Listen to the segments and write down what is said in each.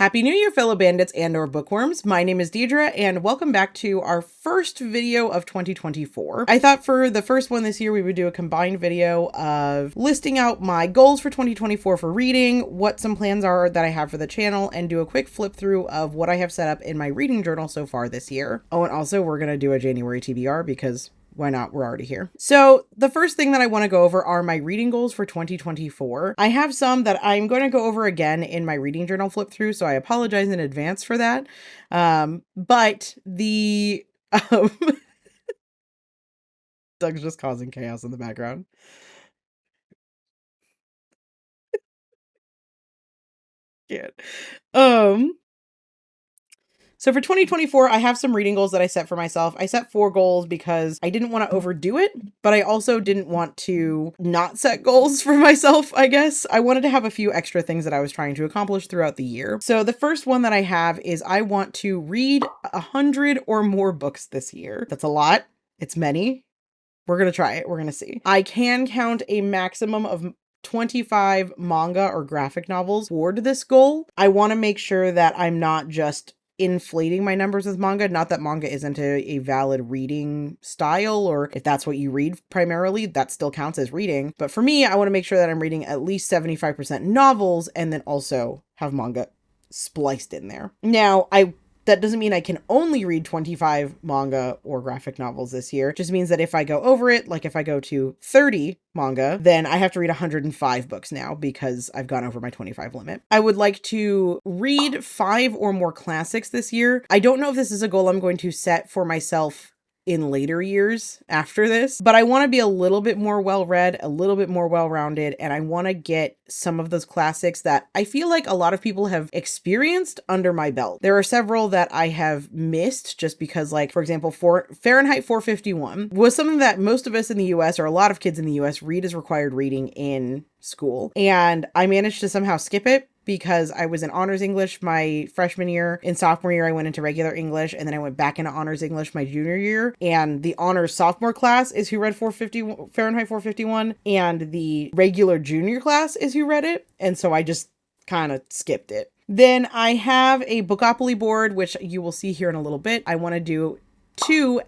Happy New Year, fellow bandits and or bookworms. My name is DEIDRE and welcome back to our first video of 2024. I thought for the first one this year, we would do a combined video of listing out my goals for 2024 for reading, what some plans are that I have for the channel, and do a quick flip through of what I have set up in my reading journal so far this year. Oh, and also we're going to do a January TBR because why not? We're already here. So the first thing that I want to go over are my reading goals for 2024. I have some that I'm going to go over again in my reading journal flip through, so I apologize in advance for that. But the Doug's just causing chaos in the background. Can't. So for 2024, I have some reading goals that I set for myself. I set 4 goals because I didn't want to overdo it, but I also didn't want to not set goals for myself, I guess. I wanted to have a few extra things that I was trying to accomplish throughout the year. So the first one that I have is I want to read 100 or more books this year. That's a lot. It's many. We're going to try it. We're going to see. I can count a maximum of 25 manga or graphic novels toward this goal. I want to make sure that I'm not just inflating my numbers with manga. Not that manga isn't a valid reading style, or if that's what you read primarily, that still counts as reading. But for me, I want to make sure that I'm reading at least 75% novels and then also have manga spliced in there. Now, that doesn't mean I can only read 25 manga or graphic novels this year. It just means that if I go over it, like if I go to 30 manga, then I have to read 105 books now because I've gone over my 25 limit. I would like to read 5 or more classics this year. I don't know if this is a goal I'm going to set for myself in later years after this, but I want to be a little bit more well-read, a little bit more well-rounded, and I want to get some of those classics that I feel like a lot of people have experienced under my belt. There are several that I have missed just because, like, for example, Fahrenheit 451 was something that most of us in the US, or a lot of kids in the US, read as required reading in school, and I managed to somehow skip it because I was in honors English my freshman year. In sophomore year, I went into regular English, and then I went back into honors English my junior year. And the honors sophomore class is who read Fahrenheit 451, and the regular junior class is who read it. And so I just kind of skipped it. Then I have a Bookopoly board, which you will see here in a little bit. I want to do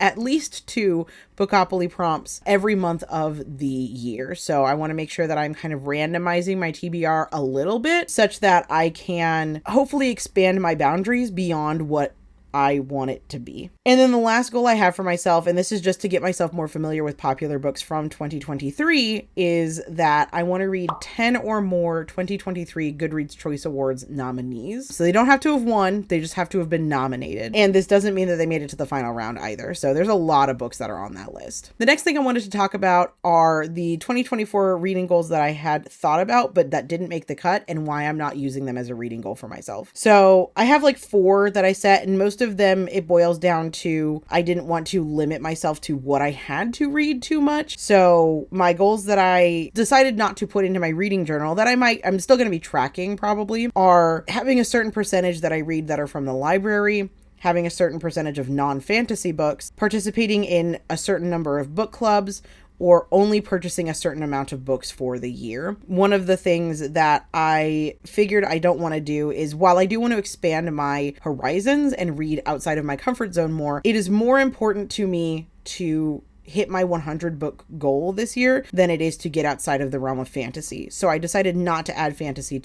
at least two Bookopoly prompts every month of the year. So I want to make sure that I'm kind of randomizing my TBR a little bit such that I can hopefully expand my boundaries beyond what I want it to be. And then the last goal I have for myself, and this is just to get myself more familiar with popular books from 2023, is that I want to read 10 or more 2023 Goodreads Choice Awards nominees. So they don't have to have won, they just have to have been nominated. And this doesn't mean that they made it to the final round either. So there's a lot of books that are on that list. The next thing I wanted to talk about are the 2024 reading goals that I had thought about, but that didn't make the cut, and why I'm not using them as a reading goal for myself. So I have like 4 that I set, and most of them, it boils down to I didn't want to limit myself to what I had to read too much. So my goals that I decided not to put into my reading journal that I'm still going to be tracking probably, are having a certain percentage that I read that are from the library, having a certain percentage of non-fantasy books, participating in a certain number of book clubs, or only purchasing a certain amount of books for the year. One of the things that I figured I don't want to do is, while I do want to expand my horizons and read outside of my comfort zone more, it is more important to me to hit my 100 book goal this year than it is to get outside of the realm of fantasy. So I decided not to add fantasy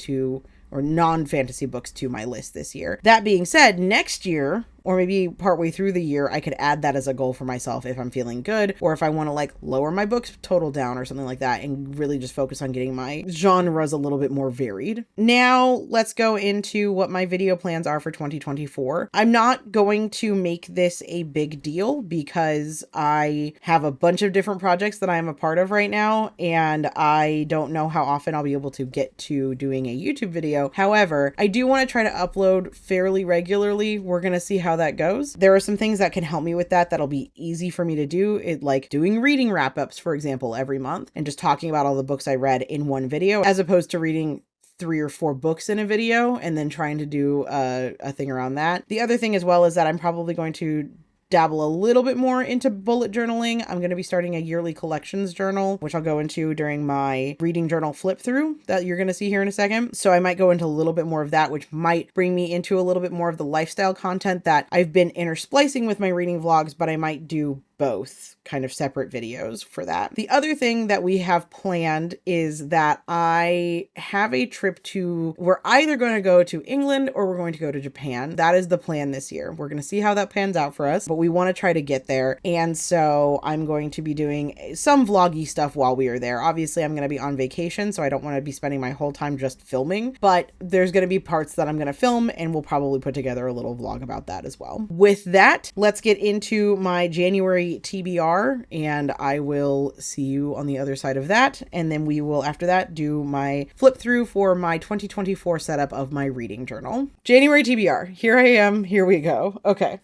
or non-fantasy books to my list this year. That being said, next year, or maybe partway through the year, I could add that as a goal for myself if I'm feeling good, or if I want to like lower my books total down or something like that and really just focus on getting my genres a little bit more varied. Now let's go into what my video plans are for 2024. I'm not going to make this a big deal because I have a bunch of different projects that I'm a part of right now, and I don't know how often I'll be able to get to doing a YouTube video. However, I do want to try to upload fairly regularly. We're going to see how that goes. There are some things that can help me with that that'll be easy for me to do, it like doing reading wrap-ups, for example, every month, and just talking about all the books I read in one video, as opposed to reading 3 or 4 books in a video and then trying to do a thing around that. The other thing as well is that I'm probably going to dabble a little bit more into bullet journaling. I'm going to be starting a yearly collections journal, which I'll go into during my reading journal flip through that you're going to see here in a second. So I might go into a little bit more of that, which might bring me into a little bit more of the lifestyle content that I've been intersplicing with my reading vlogs, but I might do both kind of separate videos for that. The other thing that we have planned is that I have a trip we're either going to go to England or we're going to go to Japan. That is the plan this year. We're going to see how that pans out for us, but we want to try to get there. And so I'm going to be doing some vloggy stuff while we are there. Obviously, I'm going to be on vacation, so I don't want to be spending my whole time just filming, but there's going to be parts that I'm going to film, and we'll probably put together a little vlog about that as well. With that, let's get into my January TBR, and I will see you on the other side of that. And then we will, after that, do my flip through for my 2024 setup of my reading journal. January TBR. Here I am. Here we go. Okay.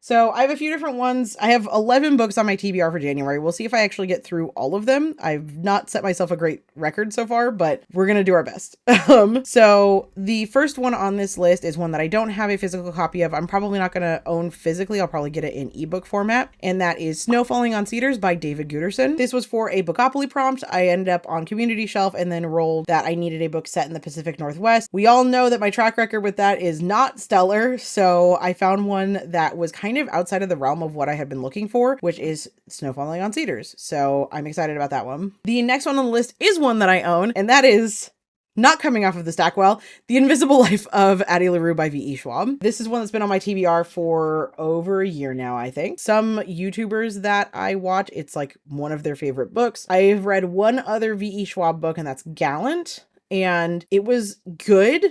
So I have a few different ones. I have 11 books on my TBR for January. We'll see if I actually get through all of them. I've not set myself a great record so far, but we're going to do our best. So the first one on this list is one that I don't have a physical copy of. I'm probably not going to own physically. I'll probably get it in ebook format. And that is Snow Falling on Cedars by David Guterson. This was for a Bookopoly prompt. I ended up on community shelf and then rolled that I needed a book set in the Pacific Northwest. We all know that my track record with that is not stellar. So I found one that was kind of outside of the realm of what I had been looking for, which is Snow Falling on Cedars. So I'm excited about that one. The next one on the list is one that I own, and that is not coming off of the stack well, The Invisible Life of Addie LaRue by V.E. Schwab. This is one that's been on my TBR for over a year now, I think. Some YouTubers that I watch, it's like one of their favorite books. I've read one other V.E. Schwab book, and that's Gallant, and it was good,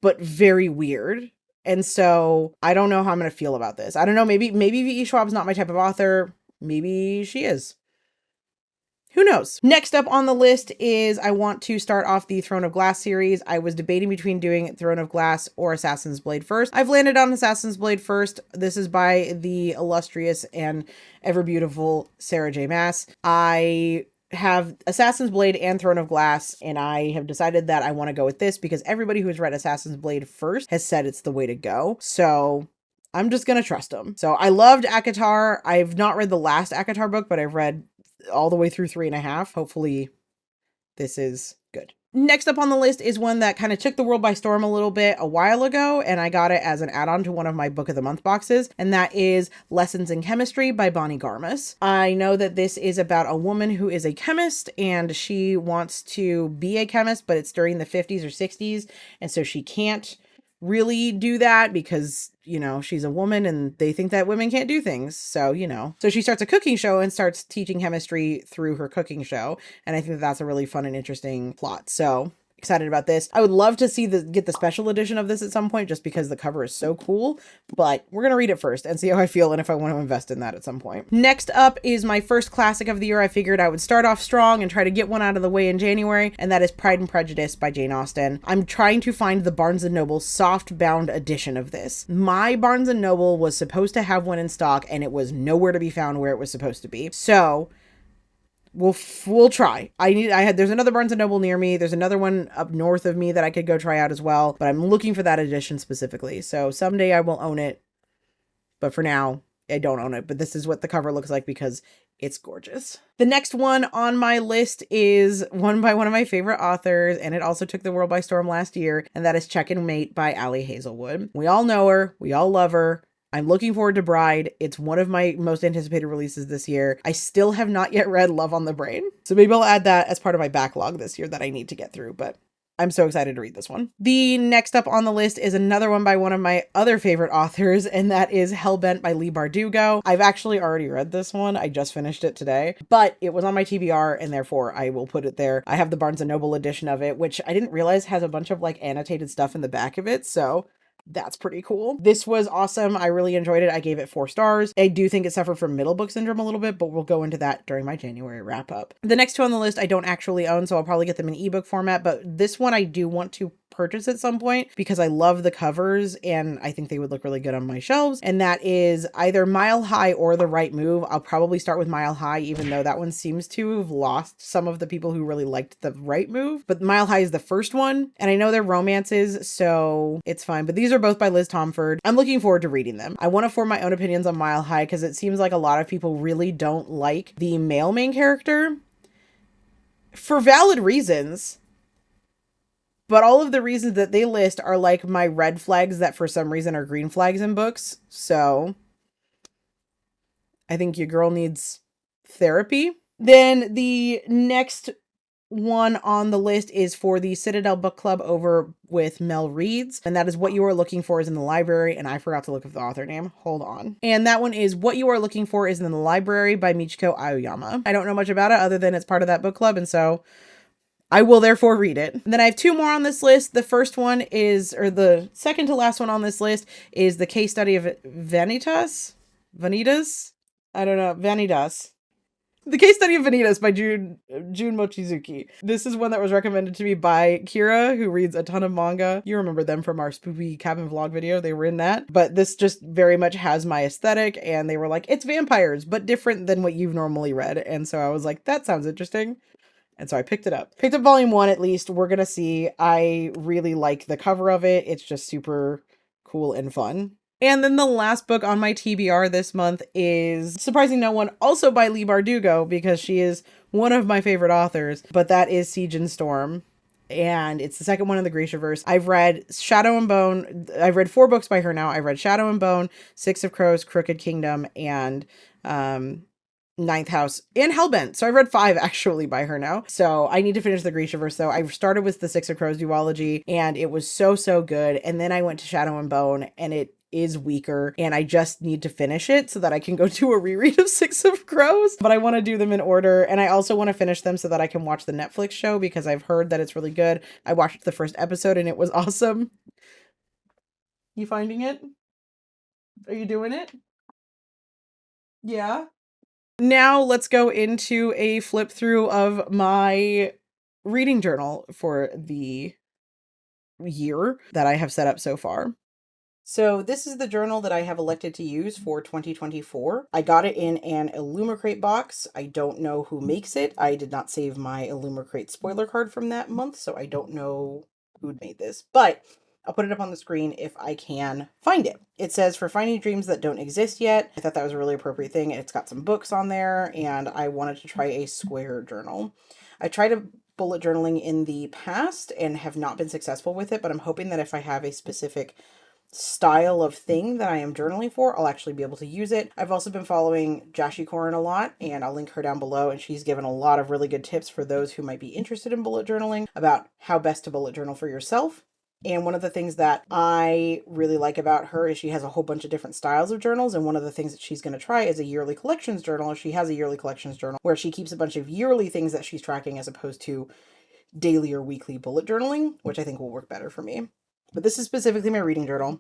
but very weird. And so I don't know how I'm going to feel about this. I don't know. Maybe V.E. Schwab's not my type of author. Maybe she is. Who knows? Next up on the list is I want to start off the Throne of Glass series. I was debating between doing Throne of Glass or Assassin's Blade first. I've landed on Assassin's Blade first. This is by the illustrious and ever beautiful Sarah J. Maas. I have Assassin's Blade and Throne of Glass, and I have decided that I want to go with this because everybody who has read Assassin's Blade first has said it's the way to go. So I'm just going to trust them. So I loved ACOTAR. I've not read the last ACOTAR book, but I've read all the way through 3.5. Hopefully this is good. Next up on the list is one that kind of took the world by storm a little bit a while ago, and I got it as an add-on to one of my Book of the Month boxes, and that is Lessons in Chemistry by Bonnie Garmus. I know that this is about a woman who is a chemist, and she wants to be a chemist, but it's during the 50s or 60s, and so she can't really do that because, you know, she's a woman and they think that women can't do things. So, you know, so she starts a cooking show and starts teaching chemistry through her cooking show. And I think that that's a really fun and interesting plot. So excited about this. I would love to see get the special edition of this at some point just because the cover is so cool, but we're going to read it first and see how I feel and if I want to invest in that at some point. Next up is my first classic of the year. I figured I would start off strong and try to get one out of the way in January, and that is Pride and Prejudice by Jane Austen. I'm trying to find the Barnes & Noble soft bound edition of this. My Barnes & Noble was supposed to have one in stock and it was nowhere to be found where it was supposed to be. So we'll try. There's another Barnes & Noble near me. There's another one up north of me that I could go try out as well, but I'm looking for that edition specifically. So someday I will own it, but for now I don't own it, but this is what the cover looks like because it's gorgeous. The next one on my list is one by one of my favorite authors, and it also took the world by storm last year, and that is Check and Mate by Allie Hazelwood. We all know her. We all love her. I'm looking forward to Bride. It's one of my most anticipated releases this year. I still have not yet read Love on the Brain, so maybe I'll add that as part of my backlog this year that I need to get through, but I'm so excited to read this one. The next up on the list is another one by one of my other favorite authors, and that is Hellbent by Leigh Bardugo. I've actually already read this one. I just finished it today, but it was on my TBR, and therefore I will put it there. I have the Barnes & Noble edition of it, which I didn't realize has a bunch of like annotated stuff in the back of it, so that's pretty cool. This was awesome. I really enjoyed it. I gave it 4 stars. I do think it suffered from middle book syndrome a little bit, but we'll go into that during my January wrap up. The next two on the list I don't actually own, so I'll probably get them in ebook format, but this one I do want to purchase at some point because I love the covers and I think they would look really good on my shelves. And that is either Mile High or The Right Move. I'll probably start with Mile High, even though that one seems to have lost some of the people who really liked The Right Move. But Mile High is the first one, and I know they're romances, so it's fine. But these are both by Liz Tomford. I'm looking forward to reading them. I want to form my own opinions on Mile High because it seems like a lot of people really don't like the male main character for valid reasons. But all of the reasons that they list are like my red flags that for some reason are green flags in books. So I think your girl needs therapy. Then the next one on the list is for the Citadel book club over with Mel Reeds, and that is What You Are Looking For is in the Library, and I forgot to look up the author name. Hold on. And that one is What You Are Looking For is in the Library by Michiko Aoyama. I don't know much about it other than it's part of that book club, and so I will therefore read it. And then I have two more on this list. The first one is, or the second to last one on this list is the case study of Vanitas? I don't know. Vanitas. The Case Study of Vanitas by Jun Mochizuki. This is one that was recommended to me by Kira, who reads a ton of manga. You remember them from our Spooky Cabin vlog video. They were in that. But this just very much has my aesthetic, and they were like, it's vampires, but different than what you've normally read. And so I was like, that sounds interesting. And so I picked it up. Picked up volume 1 at least. We're gonna see. I really like the cover of it. It's just super cool and fun. And then the last book on my TBR this month is, surprising no one, also by Leigh Bardugo, because she is one of my favorite authors, but that is Siege and Storm. And it's the second one in the Grishaverse. I've read Shadow and Bone. I've read 4 books by her now. I've read Shadow and Bone, Six of Crows, Crooked Kingdom, and Ninth House, and Hellbent. So I've read 5 actually by her now. So I need to finish the Grishaverse. So I started with the Six of Crows duology, and it was so good. And then I went to Shadow and Bone, and it is weaker, and I just need to finish it so that I can go do a reread of Six of Crows. But I want to do them in order, and I also want to finish them so that I can watch the Netflix show because I've heard that it's really good. I watched the first episode and it was awesome. You finding it? Are you doing it? Yeah. Now let's go into a flip through of my reading journal for the year that I have set up so far. So this is the journal that I have elected to use for 2024. I got it in an Illumicrate box. I don't know who makes it. I did not save my Illumicrate spoiler card from that month, so I don't know who made this, but I'll put it up on the screen if I can find it. It says, for finding dreams that don't exist yet. I thought that was a really appropriate thing. It's got some books on there, and I wanted to try a square journal. I tried a bullet journaling in the past and have not been successful with it, but I'm hoping that if I have a specific style of thing that I am journaling for, I'll actually be able to use it. I've also been following Jashi Koren a lot, and I'll link her down below, and she's given a lot of really good tips for those who might be interested in bullet journaling about how best to bullet journal for yourself. And one of the things that I really like about her is she has a whole bunch of different styles of journals, and one of the things that she's going to try is a yearly collections journal. She has a yearly collections journal where she keeps a bunch of yearly things that she's tracking as opposed to daily or weekly bullet journaling, which I think will work better for me. But this is specifically my reading journal,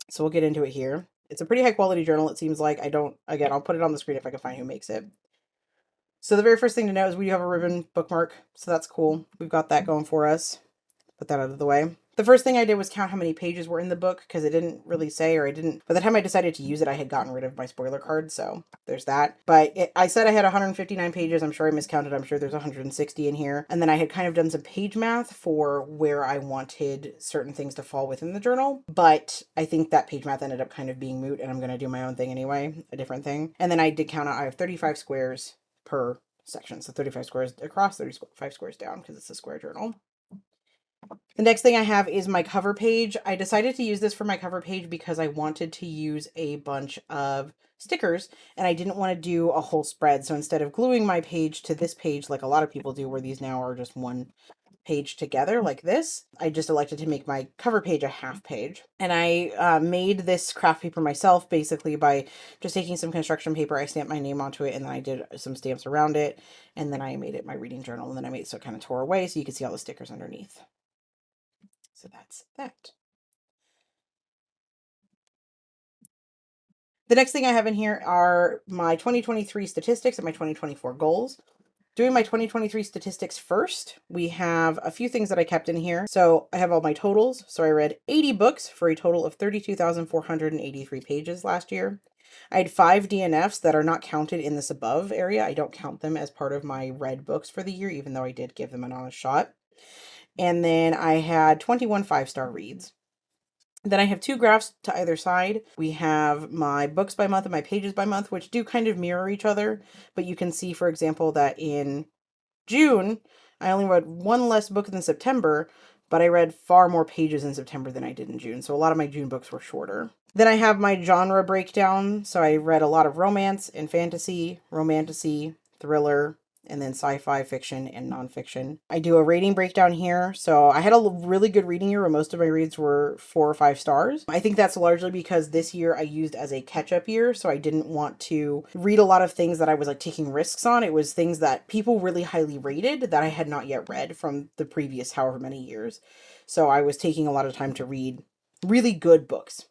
so we'll get into it here. It's a pretty high quality journal, it seems like. Again, I'll put it on the screen if I can find who makes it. So the very first thing to note is we do have a ribbon bookmark, so that's cool. We've got that going for us. Put that out of the way. The first thing I did was count how many pages were in the book, because it didn't really say, or by the time I decided to use it, I had gotten rid of my spoiler card, so there's that. But I said I had 159 pages. I'm sure I miscounted. I'm sure there's 160 in here. And then I had kind of done some page math for where I wanted certain things to fall within the journal. But I think that page math ended up kind of being moot, and I'm going to do my own thing anyway, a different thing. And then I did count out, I have 35 squares per section. So 35 squares across, 35 squares down, because it's a square journal. The next thing I have is my cover page. I decided to use this for my cover page because I wanted to use a bunch of stickers, and I didn't want to do a whole spread. So instead of gluing my page to this page like a lot of people do, where these now are just one page together like this, I just elected to make my cover page a half page. And I made this craft paper myself, basically by just taking some construction paper. I stamped my name onto it, and then I did some stamps around it, and then I made it my reading journal, and then I made it so it kind of tore away so you can see all the stickers underneath. So that's that. The next thing I have in here are my 2023 statistics and my 2024 goals. Doing my 2023 statistics first, we have a few things that I kept in here. So I have all my totals. So I read 80 books for a total of 32,483 pages last year. I had 5 DNFs that are not counted in this above area. I don't count them as part of my read books for the year, even though I did give them an honest shot. And then I had 21 5-star reads. Then I have 2 graphs to either side. We have my books by month and my pages by month, which do kind of mirror each other. But you can see, for example, that in June, I only read 1 less book than September, but I read far more pages in September than I did in June. So a lot of my June books were shorter. Then I have my genre breakdown. So I read a lot of romance and fantasy, romantasy, thriller, and then sci-fi, fiction, and nonfiction. I do a rating breakdown here. So I had a really good reading year where most of my reads were 4 or 5 stars. I think that's largely because this year I used as a catch-up year. So I didn't want to read a lot of things that I was like taking risks on. It was things that people really highly rated that I had not yet read from the previous however many years. So I was taking a lot of time to read really good books.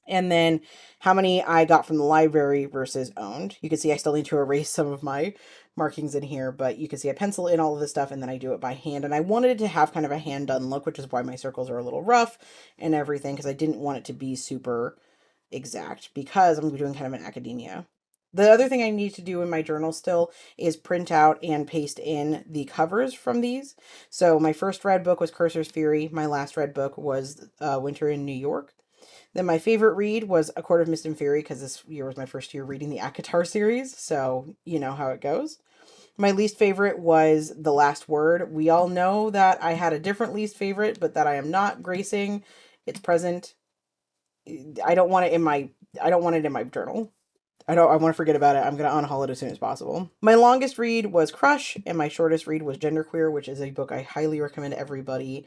And then how many I got from the library versus owned. You can see I still need to erase some of my markings in here, but you can see I pencil in all of this stuff and then I do it by hand. And I wanted it to have kind of a hand done look, which is why my circles are a little rough and everything, because I didn't want it to be super exact because I'm doing kind of an academia. The other thing I need to do in my journal still is print out and paste in the covers from these. So my first read book was Cursor's Fury. My last read book was Winter in New York. Then my favorite read was A Court of Mist and Fury, because this year was my first year reading the ACOTAR series, so you know how it goes. My least favorite was The Last Word. We all know that I had a different least favorite, but that I am not gracing. It's present. I don't want it in my journal. I want to forget about it. I'm going to unhaul it as soon as possible. My longest read was Crush, and my shortest read was Genderqueer, which is a book I highly recommend everybody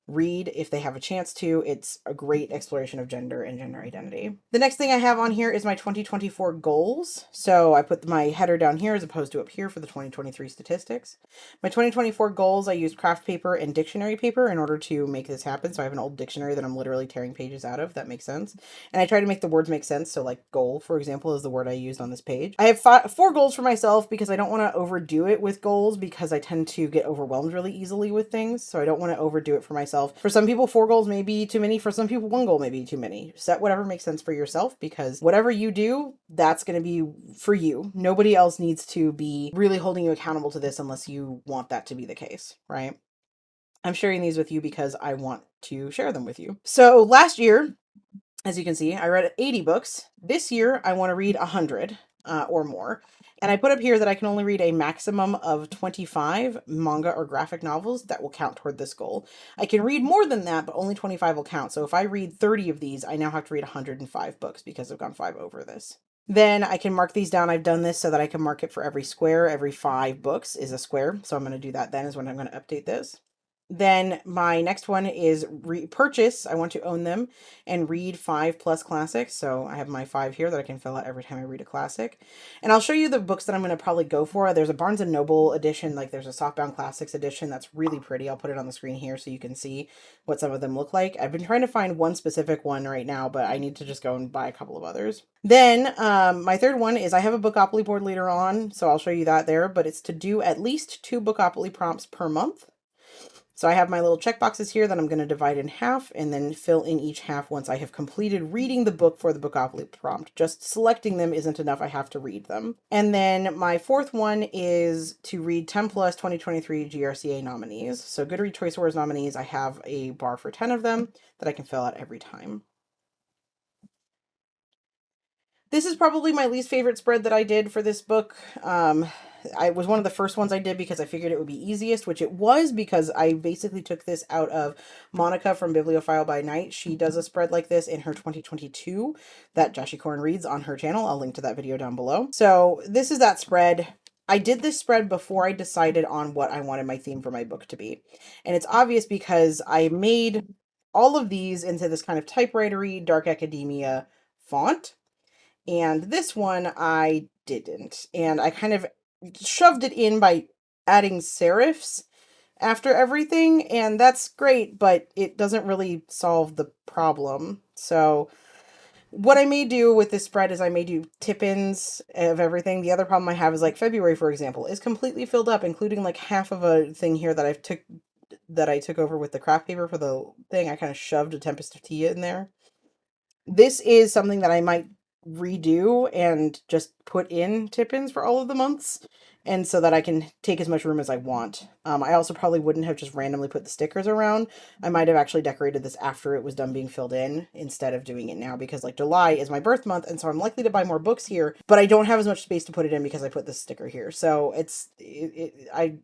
read if they have a chance to. It's a great exploration of gender and gender identity. The next thing I have on here is my 2024 goals. So I put my header down here as opposed to up here for the 2023 statistics. My 2024 goals, I used craft paper and dictionary paper in order to make this happen. So I have an old dictionary that I'm literally tearing pages out of. That makes sense. And I try to make the words make sense. So like goal, for example, is the word I used on this page. I have 4 goals for myself because I don't want to overdo it with goals because I tend to get overwhelmed really easily with things. So I don't want to overdo it for myself. For some people, 4 goals may be too many. For some people, 1 goal may be too many. Set whatever makes sense for yourself, because whatever you do, that's going to be for you. Nobody else needs to be really holding you accountable to this unless you want that to be the case, right? I'm sharing these with you because I want to share them with you. So last year, as you can see, I read 80 books. This year, I want to read 100 or more. And I put up here that I can only read a maximum of 25 manga or graphic novels that will count toward this goal. I can read more than that, but only 25 will count. So if I read 30 of these, I now have to read 105 books because I've gone 5 over this. Then I can mark these down. I've done this so that I can mark it for every square. Every 5 books is a square. So I'm going to do that then is when I'm going to update this. Then my next one is repurchase. I want to own them and read 5+ classics. So I have my 5 here that I can fill out every time I read a classic. And I'll show you the books that I'm going to probably go for. There's a Barnes & Noble edition, like there's a Softbound Classics edition that's really pretty. I'll put it on the screen here so you can see what some of them look like. I've been trying to find one specific one right now, but I need to just go and buy a couple of others. Then my third one is I have a Bookopoly board later on, so I'll show you that there, but it's to do at least 2 Bookopoly prompts per month. So I have my little check boxes here that I'm going to divide in half and then fill in each half once I have completed reading the book for the Bookopoly prompt. Just selecting them isn't enough. I have to read them. And then my fourth one is to read 10+ 2023 GRCA nominees. So Goodreads Choice Awards nominees, I have a bar for 10 of them that I can fill out every time. This is probably my least favorite spread that I did for this book. I was one of the first ones I did because I figured it would be easiest, which it was because I basically took this out of Monica from Bibliophile by Night. She does a spread like this in her 2022 that Joshi Korn reads on her channel. I'll link to that video down below. So this is that spread. I did this spread before I decided on what I wanted my theme for my book to be. And it's obvious because I made all of these into this kind of typewritery dark academia font. And this one I didn't. And I kind of shoved it in by adding serifs after everything. And that's great, but it doesn't really solve the problem. So What I may do with this spread is I may do tip-ins of everything. The other problem I have is like February, for example, is completely filled up, including like half of a thing here that I took over with the craft paper for the thing. I kind of shoved a Tempest of Tea in there. This is something that I might redo and just put in tip-ins for all of the months, and so that I can take as much room as I want. I also probably wouldn't have just randomly put the stickers around. I might have actually decorated this after it was done being filled in instead of doing it now, because like July is my birth month, and so I'm likely to buy more books here, but I don't have as much space to put it in because I put this sticker here. So I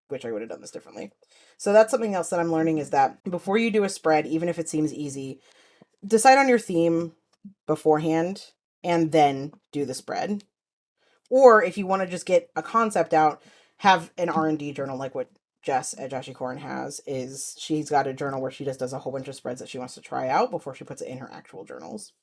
wish I would have done this differently. So that's something else that I'm learning, is that before you do a spread, even if it seems easy, decide on your theme beforehand and then do the spread. Or if you want to just get a concept out, have an R&D journal like what Jess at Joshy Corn has. Is she's got a journal where she just does a whole bunch of spreads that she wants to try out before she puts it in her actual journals.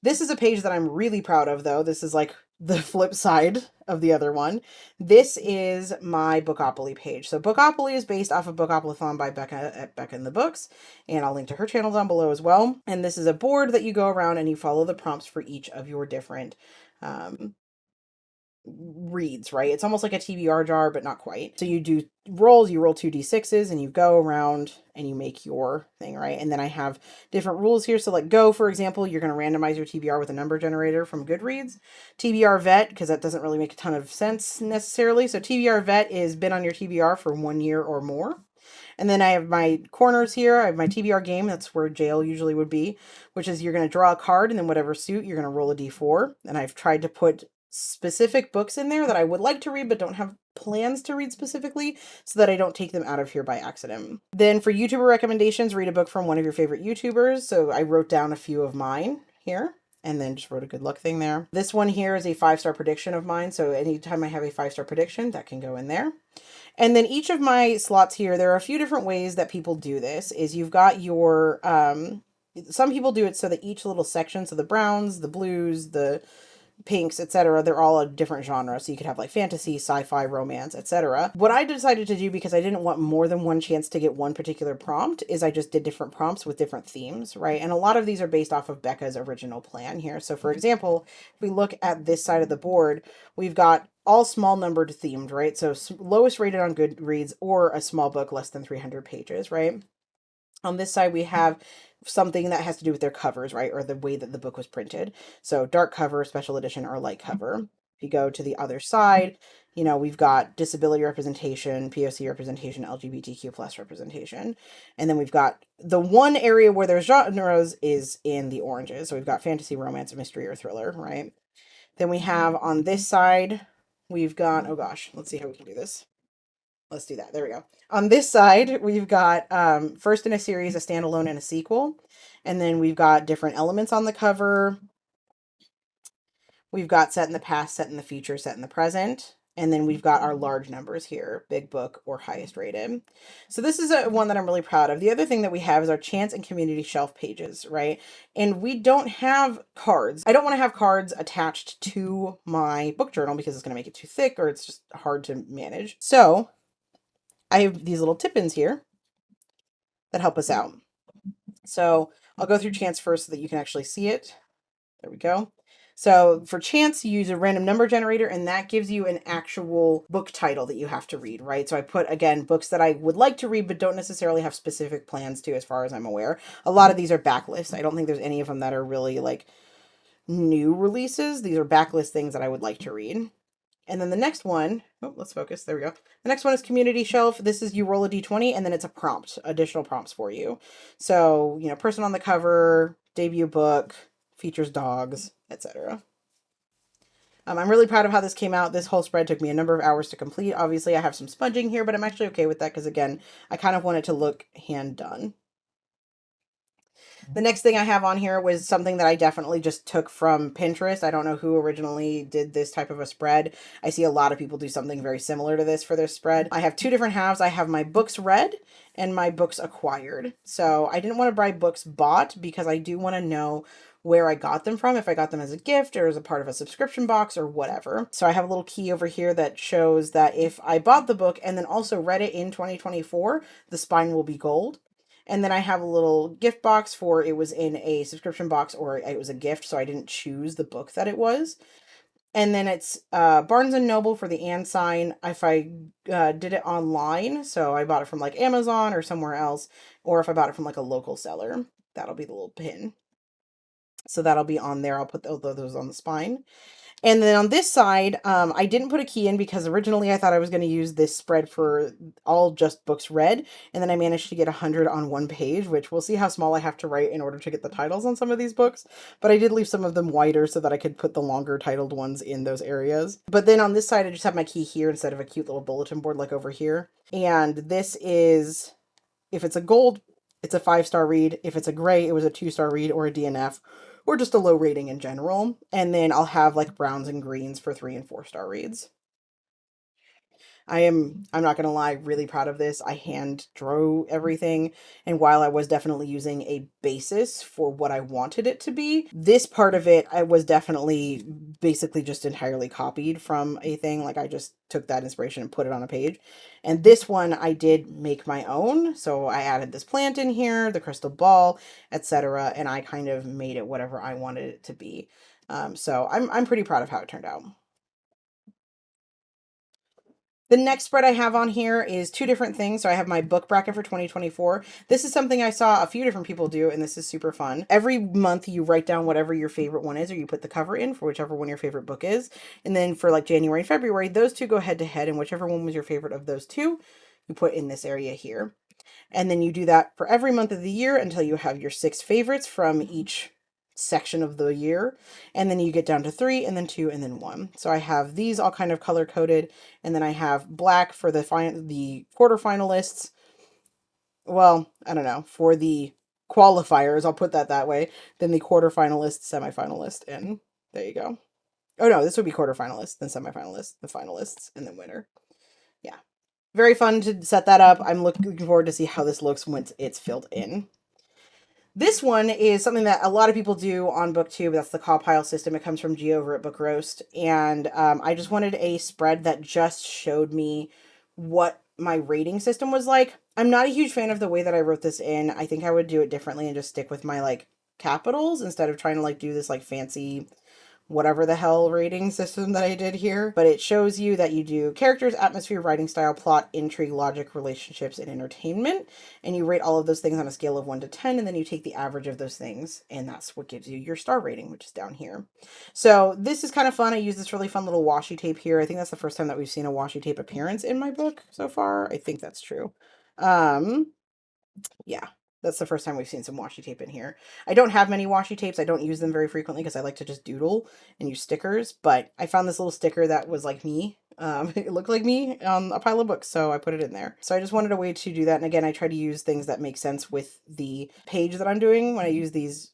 This is a page that I'm really proud of, though. This is like the flip side of the other one. This is my Bookopoly page. So Bookopoly is based off of Bookoplathon by Becca at Becca in the Books, and I'll link to her channel down below as well. And this is a board that you go around and you follow the prompts for each of your different reads, right? It's almost like a TBR jar, but not quite. So you do rolls, you roll 2d6s, and you go around and you make your thing, right? And then I have different rules here. So like Go, for example, you're going to randomize your TBR with a number generator from Goodreads. TBR Vet, because that doesn't really make a ton of sense necessarily. So TBR Vet is been on your TBR for 1 year or more. And then I have my corners here. I have my TBR game. That's where jail usually would be, which is you're going to draw a card, and then whatever suit, you're going to roll a d4. And I've tried to put specific books in there that I would like to read but don't have plans to read specifically, so that I don't take them out of here by accident. Then for YouTuber recommendations, read a book from one of your favorite YouTubers. So I wrote down a few of mine here, and then just wrote a good luck thing there. This one here is a 5-star prediction of mine. So anytime I have a 5-star prediction, that can go in there. And then each of my slots here, there are a few different ways that people do this. Is you've got your, some people do it so that each little section, so the browns, the blues, the pinks, etc., they're all a different genre. So you could have like fantasy, sci-fi, romance, etc. What I decided to do, because I didn't want more than one chance to get one particular prompt, is I just did different prompts with different themes, right? And a lot of these are based off of Becca's original plan here. So for example, if we look at this side of the board, we've got all small numbered themed, right? So lowest rated on Goodreads, or a small book less than 300 pages, right? On this side, we have something that has to do with their covers, right? Or the way that the book was printed. So dark cover, special edition, or light cover. If you go to the other side, you know, we've got disability representation, POC representation, LGBTQ plus representation. And then we've got the one area where there's genres is in the oranges. So we've got fantasy, romance, mystery, or thriller, right? Then we have on this side, we've got, oh gosh, let's see how we can do this. Let's do that. There we go. On this side, we've got first in a series, a standalone, and a sequel. And then we've got different elements on the cover. We've got set in the past, set in the future, set in the present. And then we've got our large numbers here, big book or highest rated. So this is one that I'm really proud of. The other thing that we have is our chance and community shelf pages, right? And we don't have cards. I don't want to have cards attached to my book journal because it's going to make it too thick, or it's just hard to manage. So I have these little tip-ins here that help us out. So I'll go through chance first so that you can actually see it. There we go. So for chance, you use a random number generator, and that gives you an actual book title that you have to read, right? So I put, again, books that I would like to read but don't necessarily have specific plans to, as far as I'm aware. A lot of these are backlists. I don't think there's any of them that are really like new releases. These are backlist things that I would like to read. And then the next one, oh, let's focus. There we go. The next one is community shelf. This is you roll a d20 and then it's a prompt, additional prompts for you. So, you know, person on the cover, debut book, features dogs, etc. I'm really proud of how this came out. This whole spread took me a number of hours to complete. Obviously, I have some sponging here, but I'm actually okay with that because, again, I kind of want it to look hand done. The next thing I have on here was something that I definitely just took from Pinterest. I don't know who originally did this type of a spread. I see a lot of people do something very similar to this for their spread. I have two different halves. I have my books read and my books acquired. So I didn't want to buy books bought because I do want to know where I got them from, if I got them as a gift or as a part of a subscription box or whatever. So I have a little key over here that shows that if I bought the book and then also read it in 2024, the spine will be gold. And then I have a little gift box for it was in a subscription box or it was a gift, so I didn't choose the book that it was. And then it's Barnes and Noble for the and sign if I did it online. So I bought it from like Amazon or somewhere else, or if I bought it from like a local seller. That'll be the little pin. So that'll be on there. I'll put those on the spine. And then on this side, I didn't put a key in because originally I thought I was going to use this spread for all just books read. And then I managed to get 100 on one page, which we'll see how small I have to write in order to get the titles on some of these books. But I did leave some of them wider so that I could put the longer titled ones in those areas. But then on this side, I just have my key here instead of a cute little bulletin board like over here. And this is, if it's a gold, it's a 5-star read. If it's a gray, it was a 2-star read or a DNF. Or just a low rating in general. And then I'll have like browns and greens for 3 and 4-star reads. I'm not going to lie, really proud of this. I hand drew everything. And while I was definitely using a basis for what I wanted it to be, this part of it, I was definitely basically just entirely copied from a thing. Like I just took that inspiration and put it on a page. And this one I did make my own. So I added this plant in here, the crystal ball, etc. And I kind of made it whatever I wanted it to be. So I'm pretty proud of how it turned out. The next spread I have on here is 2 different things. So I have my book bracket for 2024. This is something I saw a few different people do, and this is super fun. Every month you write down whatever your favorite one is, or you put the cover in for whichever one your favorite book is. And then for like January and February, those 2 go head to head, and whichever one was your favorite of those 2, you put in this area here. And then you do that for every month of the year until you have your 6 favorites from each section of the year, and then you get down to 3 and then 2 and then 1. So I have these all kind of color coded, and then I have black for the quarterfinalists. Well, I don't know, for the qualifiers, I'll put that way. Then the quarterfinalists, semifinalist, and there you go. Oh no, this would be quarterfinalists, then semifinalists, the finalists, and then winner. Yeah. Very fun to set that up. I'm looking forward to see how this looks once it's filled in. This one is something that a lot of people do on BookTube. That's the CAWPILE system. It comes from G over at Book Roast. And I just wanted a spread that just showed me what my rating system was like. I'm not a huge fan of the way that I wrote this in. I think I would do it differently and just stick with my like capitals instead of trying to like do this like fancy whatever the hell rating system that I did here. But it shows you that you do characters, atmosphere, writing style, plot, intrigue, logic, relationships, and entertainment. And you rate all of those things on a scale of 1 to 10, and then you take the average of those things, and that's what gives you your star rating, which is down here. So this is kind of fun. I use this really fun little washi tape here. I think that's the first time that we've seen a washi tape appearance in my book so far. I think that's true. Yeah. That's the first time we've seen some washi tape in here. I don't have many washi tapes. I don't use them very frequently because I like to just doodle and use stickers. But I found this little sticker that was like me. It looked like me on a pile of books, so I put it in there. So I just wanted a way to do that. And again, I try to use things that make sense with the page that I'm doing when I use these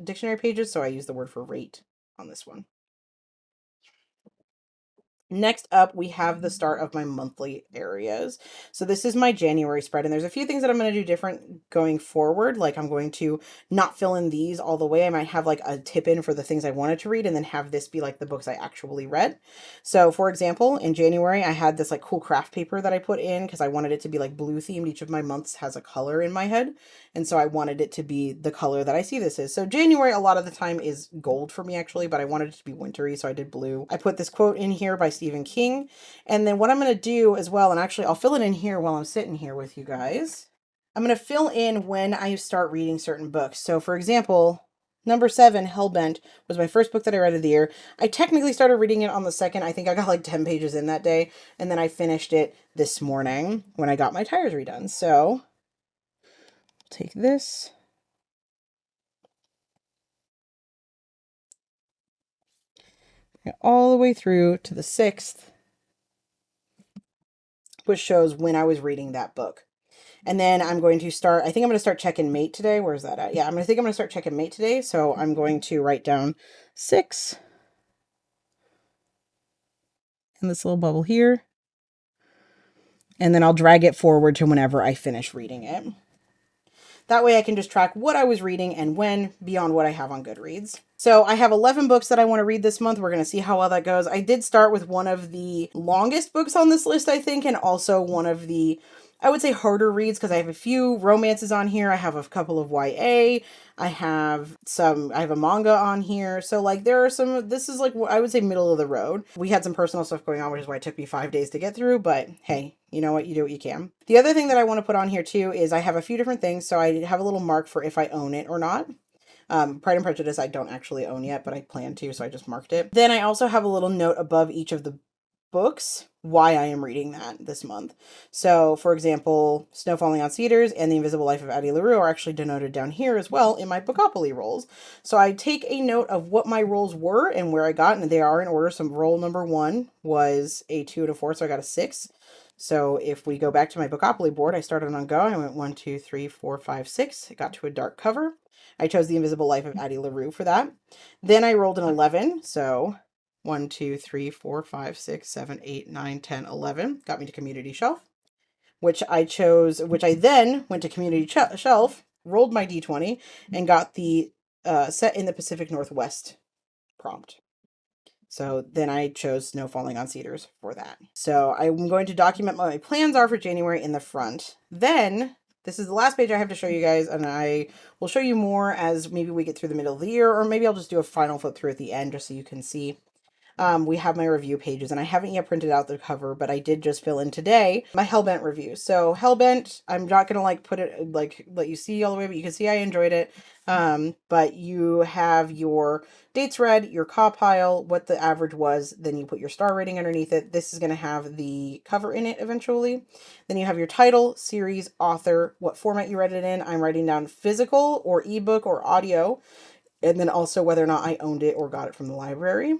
dictionary pages. So I use the word for rate on this one. Next up, we have the start of my monthly areas. So this is my January spread, and there's a few things that I'm going to do different going forward. Like I'm going to not fill in these all the way. I might have like a tip in for the things I wanted to read and then have this be like the books I actually read. So for example, in January, I had this like cool craft paper that I put in because I wanted it to be like blue themed. Each of my months has a color in my head. And so I wanted it to be the color that I see this is. So January, a lot of the time is gold for me actually, but I wanted it to be wintry. So I did blue. I put this quote in here by Stephen King. And then what I'm going to do as well, and actually I'll fill it in here while I'm sitting here with you guys. I'm going to fill in when I start reading certain books. So for example, number 7, Hellbent, was my first book that I read of the year. I technically started reading it on the 2nd. I think I got like 10 pages in that day. And then I finished it this morning when I got my tires redone. So take this. All the way through to the 6th, which shows when I was reading that book. And then I'm going to start, I think I'm going to start checking mate today. Where's that at? Yeah, I'm going to start checking mate today. So I'm going to write down 6 in this little bubble here. And then I'll drag it forward to whenever I finish reading it. That way I can just track what I was reading and when beyond what I have on Goodreads. So I have 11 books that I want to read this month. We're going to see how well that goes. I did start with one of the longest books on this list, I think, and also one of the I would say harder reads because I have a few romances on here. I have a couple of YA. I have a manga on here. So like there are some, this is like, I would say middle of the road. We had some personal stuff going on, which is why it took me 5 days to get through, but hey, you know what, you do what you can. The other thing that I want to put on here too is I have a few different things. So I have a little mark for if I own it or not. Pride and Prejudice I don't actually own yet, but I plan to, so I just marked it. Then I also have a little note above each of the books why I am reading that this month. So, for example, Snow Falling on Cedars and The Invisible Life of Addie LaRue are actually denoted down here as well in my Bookopoly rolls. So I take a note of what my rolls were and where I got, and they are in order. So roll number 1 was a 2 and a 4, so I got a 6. So if we go back to my Bookopoly board, I started on Go. I went 1, 2, 3, 4, 5, 6. I got to a dark cover. I chose The Invisible Life of Addie LaRue for that. Then I rolled an 11. So 1, 2, 3, 4, 5, 6, 7, 8, 9, 10, 11. Got me to Community Shelf, which I then went to Community Shelf, rolled my D20, and got the Set in the Pacific Northwest prompt. So then I chose Snow Falling on Cedars for that. So I'm going to document what my plans are for January in the front. Then this is the last page I have to show you guys, and I will show you more as maybe we get through the middle of the year, or maybe I'll just do a final flip through at the end just so you can see. We have my review pages, and I haven't yet printed out the cover, but I did just fill in today my Hellbent review. So Hellbent, I'm not gonna like put it like let you see all the way, but you can see I enjoyed it. But you have your dates read, your CAWPILE, what the average was, then you put your star rating underneath it. This is gonna have the cover in it eventually. Then you have your title, series, author, what format you read it in. I'm writing down physical or ebook or audio, and then also whether or not I owned it or got it from the library.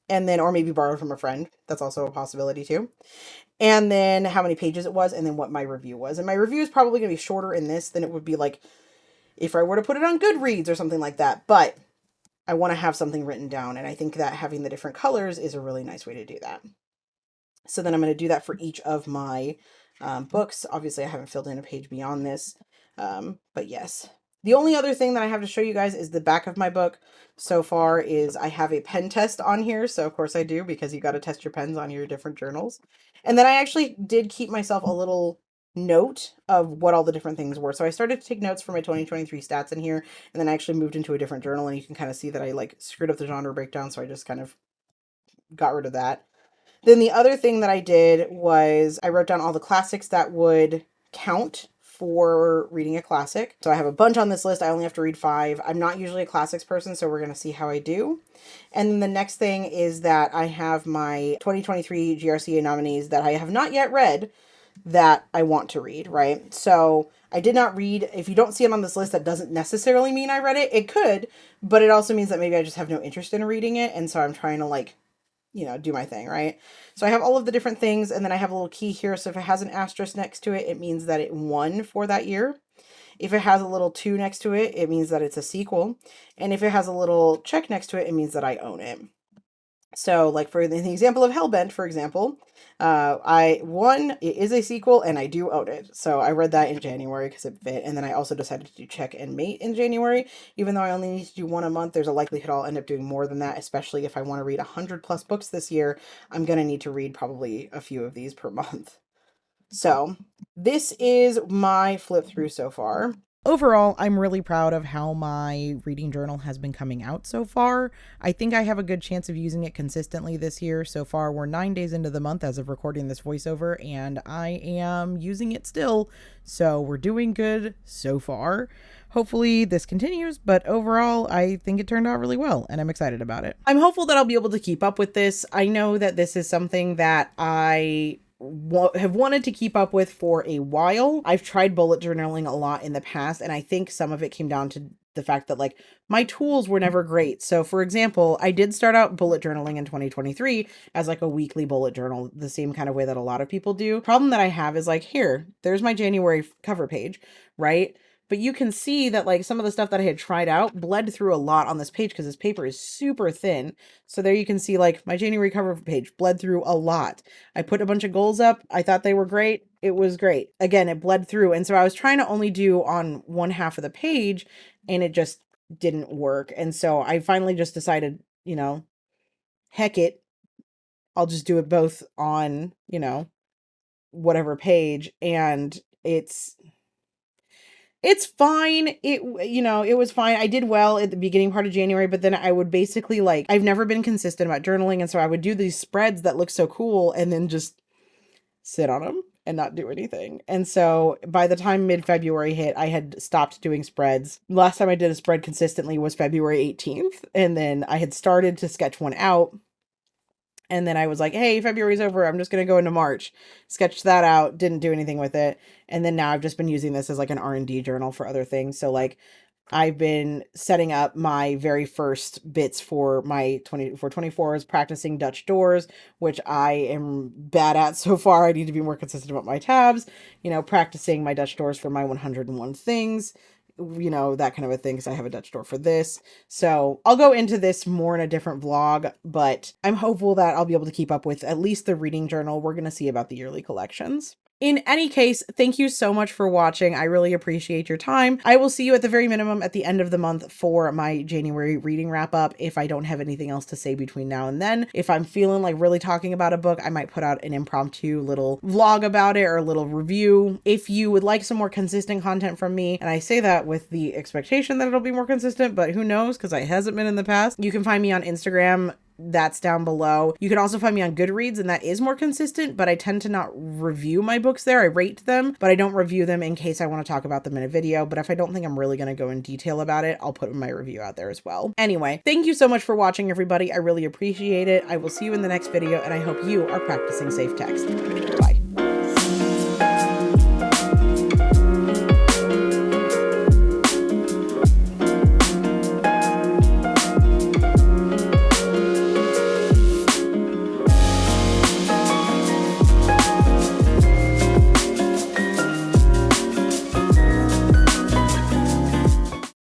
And then, or maybe borrowed from a friend. That's also a possibility too. And then how many pages it was, and then what my review was. And my review is probably going to be shorter in this than it would be like if I were to put it on Goodreads or something like that. But I want to have something written down. And I think that having the different colors is a really nice way to do that. So then I'm going to do that for each of my books. Obviously, I haven't filled in a page beyond this. But yes. The only other thing that I have to show you guys is the back of my book so far is I have a pen test on here. So of course I do, because you got to test your pens on your different journals. And then I actually did keep myself a little note of what all the different things were. So I started to take notes for my 2023 stats in here, and then I actually moved into a different journal, and you can kind of see that I like screwed up the genre breakdown. So I just kind of got rid of that. Then the other thing that I did was I wrote down all the classics that would count for reading a classic. So I have a bunch on this list. I only have to read 5. I'm not usually a classics person, so we're going to see how I do. And then the next thing is that I have my 2023 GRCA nominees that I have not yet read that I want to read, right? So I did not read. If you don't see it on this list, that doesn't necessarily mean I read it. It could, but it also means that maybe I just have no interest in reading it. And so I'm trying to do my thing, right? So I have all of the different things, and then I have a little key here. So if it has an asterisk next to it, it means that it won for that year. If it has a little 2 next to it, it means that it's a sequel. And if it has a little check next to it, it means that I own it. So like for the example of Hellbent, for example, it is a sequel and I do own it. So I read that in January because it fit. And then I also decided to do Check and Mate in January. Even though I only need to do 1 a month, there's a likelihood I'll end up doing more than that, especially if I want to read 100+ books this year. I'm going to need to read probably a few of these per month. So this is my flip through so far. Overall, I'm really proud of how my reading journal has been coming out so far. I think I have a good chance of using it consistently this year. So far, we're 9 days into the month as of recording this voiceover, and I am using it still. So we're doing good so far. Hopefully this continues, but overall, I think it turned out really well, and I'm excited about it. I'm hopeful that I'll be able to keep up with this. I know that this is something that I have wanted to keep up with for a while. I've tried bullet journaling a lot in the past, and I think some of it came down to the fact that like my tools were never great. So for example, I did start out bullet journaling in 2023 as like a weekly bullet journal, the same kind of way that a lot of people do. Problem that I have is like, there's my January cover page, right? But you can see that like some of the stuff that I had tried out bled through a lot on this page because this paper is super thin. So there you can see like my January cover page bled through a lot. I put a bunch of goals up. I thought they were great. It was great. Again, it bled through. And so I was trying to only do on one half of the page, and it just didn't work. And so I finally just decided, heck it. I'll just do it both on, whatever page, and it's fine. It was fine. I did well at the beginning part of January, but then I would basically like, I've never been consistent about journaling. And so I would do these spreads that look so cool and then just sit on them and not do anything. And so by the time mid-February hit, I had stopped doing spreads. Last time I did a spread consistently was February 18th. And then I had started to sketch one out. And then I was like, hey, February's over. I'm just going to go into March. Sketched that out. Didn't do anything with it. And then now I've just been using this as like an R&D journal for other things. So like I've been setting up my very first bits for my 24s, practicing Dutch doors, which I am bad at so far. I need to be more consistent about my tabs, practicing my Dutch doors for my 101 things, that kind of a thing, because I have a Dutch door for this. So I'll go into this more in a different vlog, but I'm hopeful that I'll be able to keep up with at least the reading journal. We're going to see about the yearly collections. In any case, thank you so much for watching. I really appreciate your time. I will see you at the very minimum at the end of the month for my January reading wrap up if I don't have anything else to say between now and then. If I'm feeling like really talking about a book, I might put out an impromptu little vlog about it or a little review. If you would like some more consistent content from me, and I say that with the expectation that it'll be more consistent, but who knows, because it hasn't been in the past, you can find me on Instagram. That's down below. You can also find me on Goodreads, and that is more consistent, but I tend to not review my books there. I rate them, but I don't review them in case I want to talk about them in a video. But if I don't think I'm really going to go in detail about it, I'll put my review out there as well. Anyway, thank you so much for watching, everybody. I really appreciate it. I will see you in the next video, and I hope you are practicing safe text. Bye.